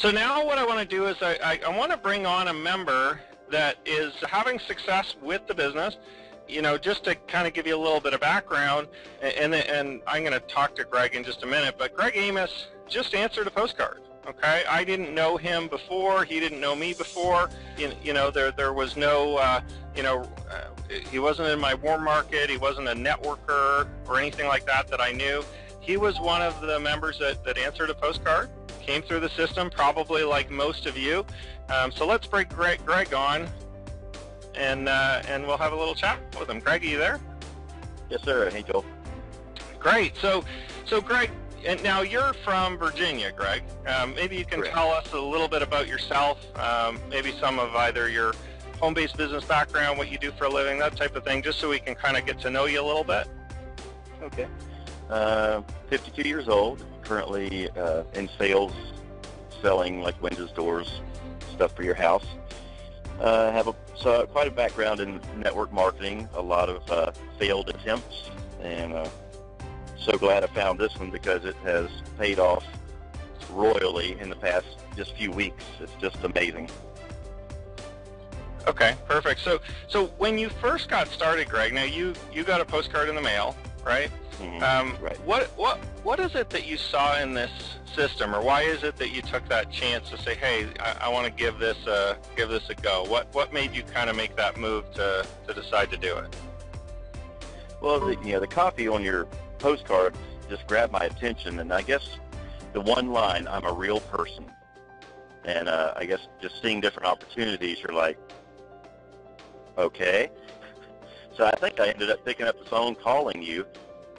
So now what I want to do is I want to bring on a member that is having success with the business, just to kind of give you a little bit of background, and I'm going to talk to Greg in just a minute, but Greg Amos just answered a postcard. Okay, I didn't know him before. He didn't know me before. There was no, he wasn't in my warm market. He wasn't a networker or anything like that I knew. He was one of the members that answered a postcard, came through the system, probably like most of you. So let's bring Greg on, and we'll have a little chat with him. Greg, are you there? Yes, sir. Hey, Joel. Great. So Greg, and now you're from Virginia, Greg. Maybe you can Correct. tell us a little bit about yourself, maybe some of either your home-based business background, what you do for a living, that type of thing, just so we can kind of get to know you a little bit. Okay. 52 years old, currently in sales, selling like windows, doors, stuff for your house. Have quite a background in network marketing, a lot of failed attempts, and so glad I found this one because it has paid off royally in the past just few weeks. It's just amazing. Okay, perfect. So when you first got started, Greg, now you got a postcard in the mail, right? Mm-hmm. Right. What is it that you saw in this system, or why is it that you took that chance to say, hey, I want to give this a go? What made you kind of make that move to decide to do it? Well, the copy on your postcard just grabbed my attention, and I guess the one line, I'm a real person, and I guess just seeing different opportunities, you're like, okay. So I think I ended up picking up the phone, calling you,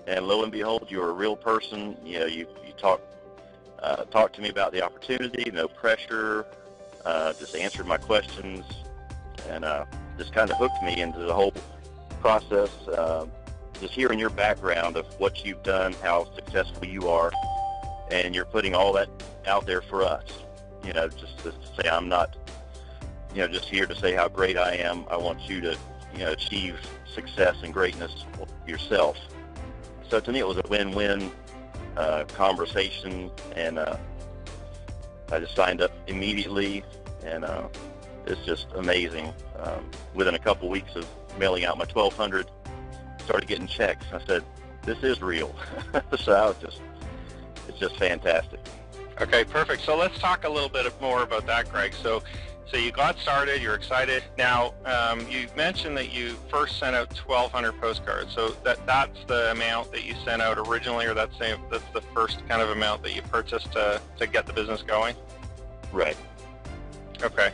and lo and behold, you're a real person. You talk to me about the opportunity, no pressure, just answered my questions, and just kind of hooked me into the whole process. Just hearing your background of what you've done, how successful you are, and you're putting all that out there for us. Just to say I'm not, just here to say how great I am. I want you to, achieve success and greatness yourself. So to me, it was a win-win conversation, and I just signed up immediately, and it's just amazing. Within a couple weeks of mailing out my 1,200, started getting checks. I said, this is real. So it's just fantastic. Okay, perfect. So let's talk a little bit more about that, Greg. So you got started, you're excited. Now, you mentioned that you first sent out 1,200 postcards. So that's the amount that you sent out originally, or that's the first kind of amount that you purchased to get the business going? Right. Okay.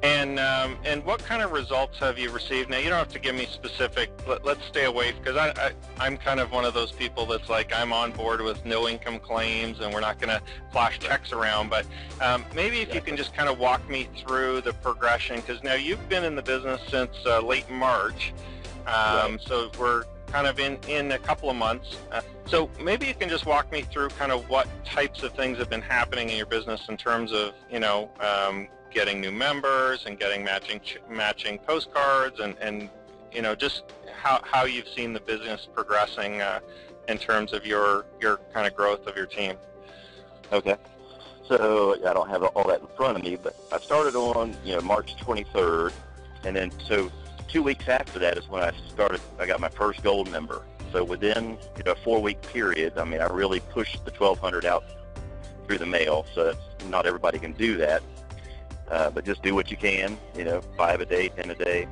And what kind of results have you received? Now, you don't have to give me specific. Let's stay away, because I'm kind of one of those people that's like, I'm on board with no income claims, and we're not going to flash checks around. But maybe if you can just kind of walk me through the progression, because now you've been in the business since late March, Right. So we're kind of in a couple of months. So maybe you can just walk me through kind of what types of things have been happening in your business in terms of, getting new members and getting matching postcards, and just how you've seen the business progressing in terms of your kind of growth of your team. Okay. So I don't have all that in front of me, but I started on March 23rd, and then so 2 weeks after that is when I got my first gold member. So within a 4-week period, I really pushed the 1,200 out through the mail. So that's, not everybody can do that. But just do what you can, 5 a day, 10 a day.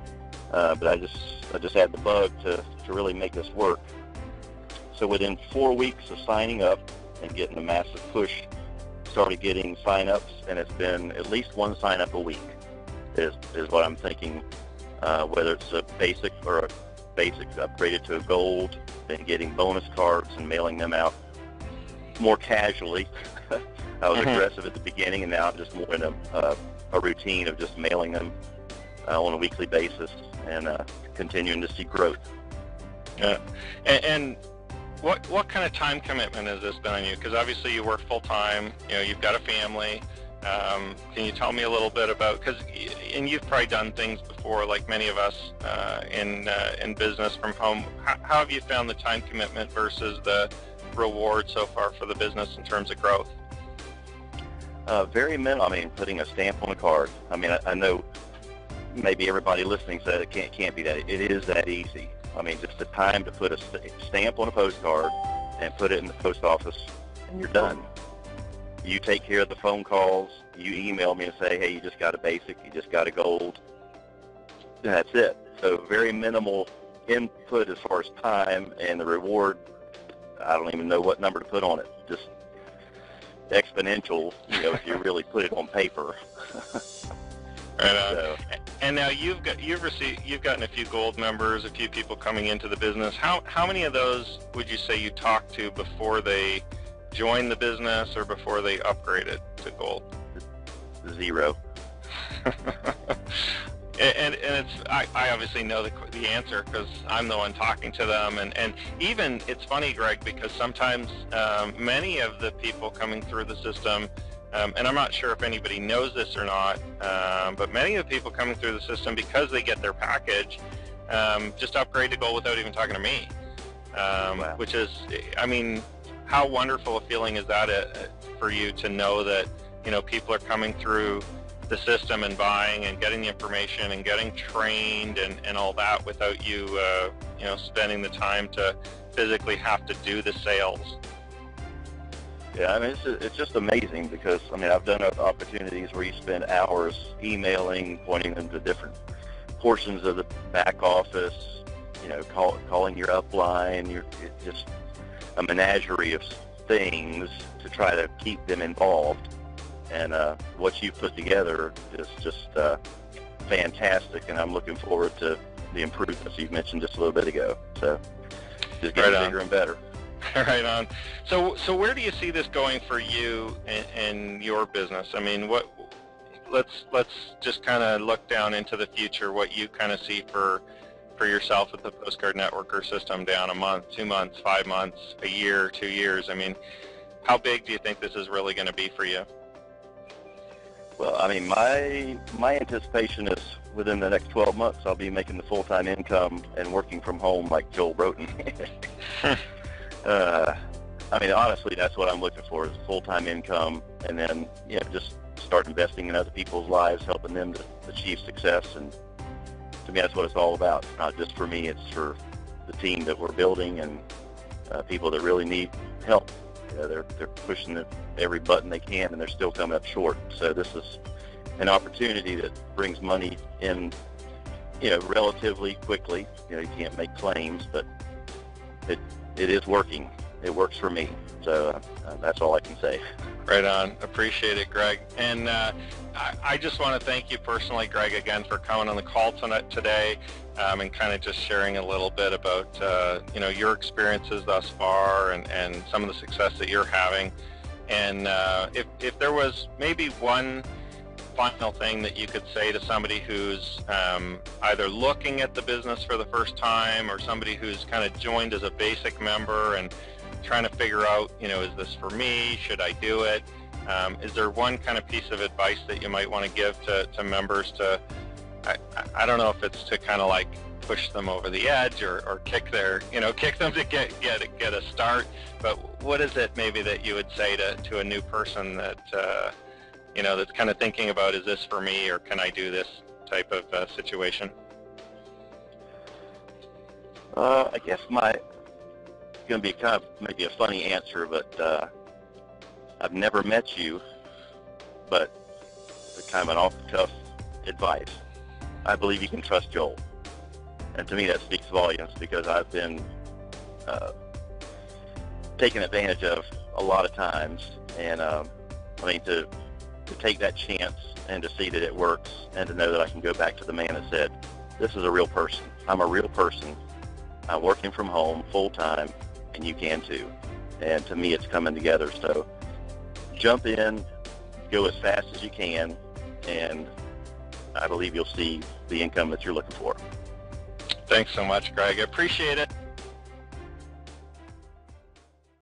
But I just had the bug to really make this work. So within 4 weeks of signing up and getting a massive push, started getting sign-ups, and it's been at least one sign-up a week is what I'm thinking. Whether it's a basic or a basic upgraded to a gold, then getting bonus cards and mailing them out more casually. I was aggressive at the beginning, and now I'm just more in a routine of just mailing them on a weekly basis, and continuing to see growth. And what kind of time commitment has this been on you? Because obviously you work full time. You've got a family. Can you tell me a little bit about, and you've probably done things before, like many of us in business from home. How have you found the time commitment versus the reward so far for the business in terms of growth? Very minimal. I mean, putting a stamp on a card. I mean, I know maybe everybody listening said it can't be that. It is that easy. I mean, just the time to put a stamp on a postcard and put it in the post office, and you're done. You take care of the phone calls. You email me and say, hey, you just got a basic, you just got a gold. And that's it. So very minimal input as far as time, and the reward, I don't even know what number to put on it. Just exponential, if you really put it on paper. Right on. So. And now you've gotten a few gold members, a few people coming into the business. How many of those would you say you talked to before they joined the business or before they upgraded to gold? 0. And it's I obviously know the answer because I'm the one talking to them, and even it's funny, Greg, because sometimes many of the people coming through the system, and I'm not sure if anybody knows this or not, but many of the people coming through the system, because they get their package, just upgrade to gold without even talking to me, Wow. Which is, I mean, how wonderful a feeling is that for you to know that people are coming through the system and buying and getting the information and getting trained and all that without you spending the time to physically have to do the sales. Yeah, I mean, it's just amazing because, I mean, I've done opportunities where you spend hours emailing, pointing them to different portions of the back office, calling your upline. It's just a menagerie of things to try to keep them involved. And what you've put together is just fantastic, and I'm looking forward to the improvements you mentioned just a little bit ago. So just getting bigger and better. Right on. So where do you see this going for you and your business? I mean, let's just kind of look down into the future, what you kind of see for yourself at the Postcard Network or system down a month, 2 months, 5 months, a year, 2 years. I mean, how big do you think this is really going to be for you? Well, I mean, my anticipation is within the next 12 months, I'll be making the full-time income and working from home like Joel Broughton. I mean, honestly, that's what I'm looking for is full-time income, and then just start investing in other people's lives, helping them to achieve success. And to me, that's what it's all about. It's not just for me; it's for the team that we're building and people that really need help. They're pushing every button they can, and they're still coming up short. So this is an opportunity that brings money in, relatively quickly. You can't make claims, but it is working. It works for me. So that's all I can say. Right on. Appreciate it, Greg. And I just want to thank you personally, Greg, again for coming on the call today and kind of just sharing a little bit about your experiences thus far and some of the success that you're having. And if there was maybe one final thing that you could say to somebody who's either looking at the business for the first time or somebody who's kind of joined as a basic member and trying to figure out, is this for me? Should I do it? Is there one kind of piece of advice that you might want to give to members to, I don't know if it's to kind of like push them over the edge or kick them to get a start, but what is it maybe that you would say to a new person that, that's kind of thinking about, is this for me or can I do this type of situation? I guess it's going to be kind of maybe a funny answer, but I've never met you, but it's kind of an off-the-cuff advice. I believe you can trust Joel. And to me that speaks volumes because I've been taken advantage of a lot of times. And I mean, to take that chance and to see that it works and to know that I can go back to the man that said, this is a real person. I'm a real person. I'm working from home full-time, and you can too. And to me, it's coming together. So jump in, go as fast as you can, and I believe you'll see the income that you're looking for. Thanks so much, Greg. I appreciate it.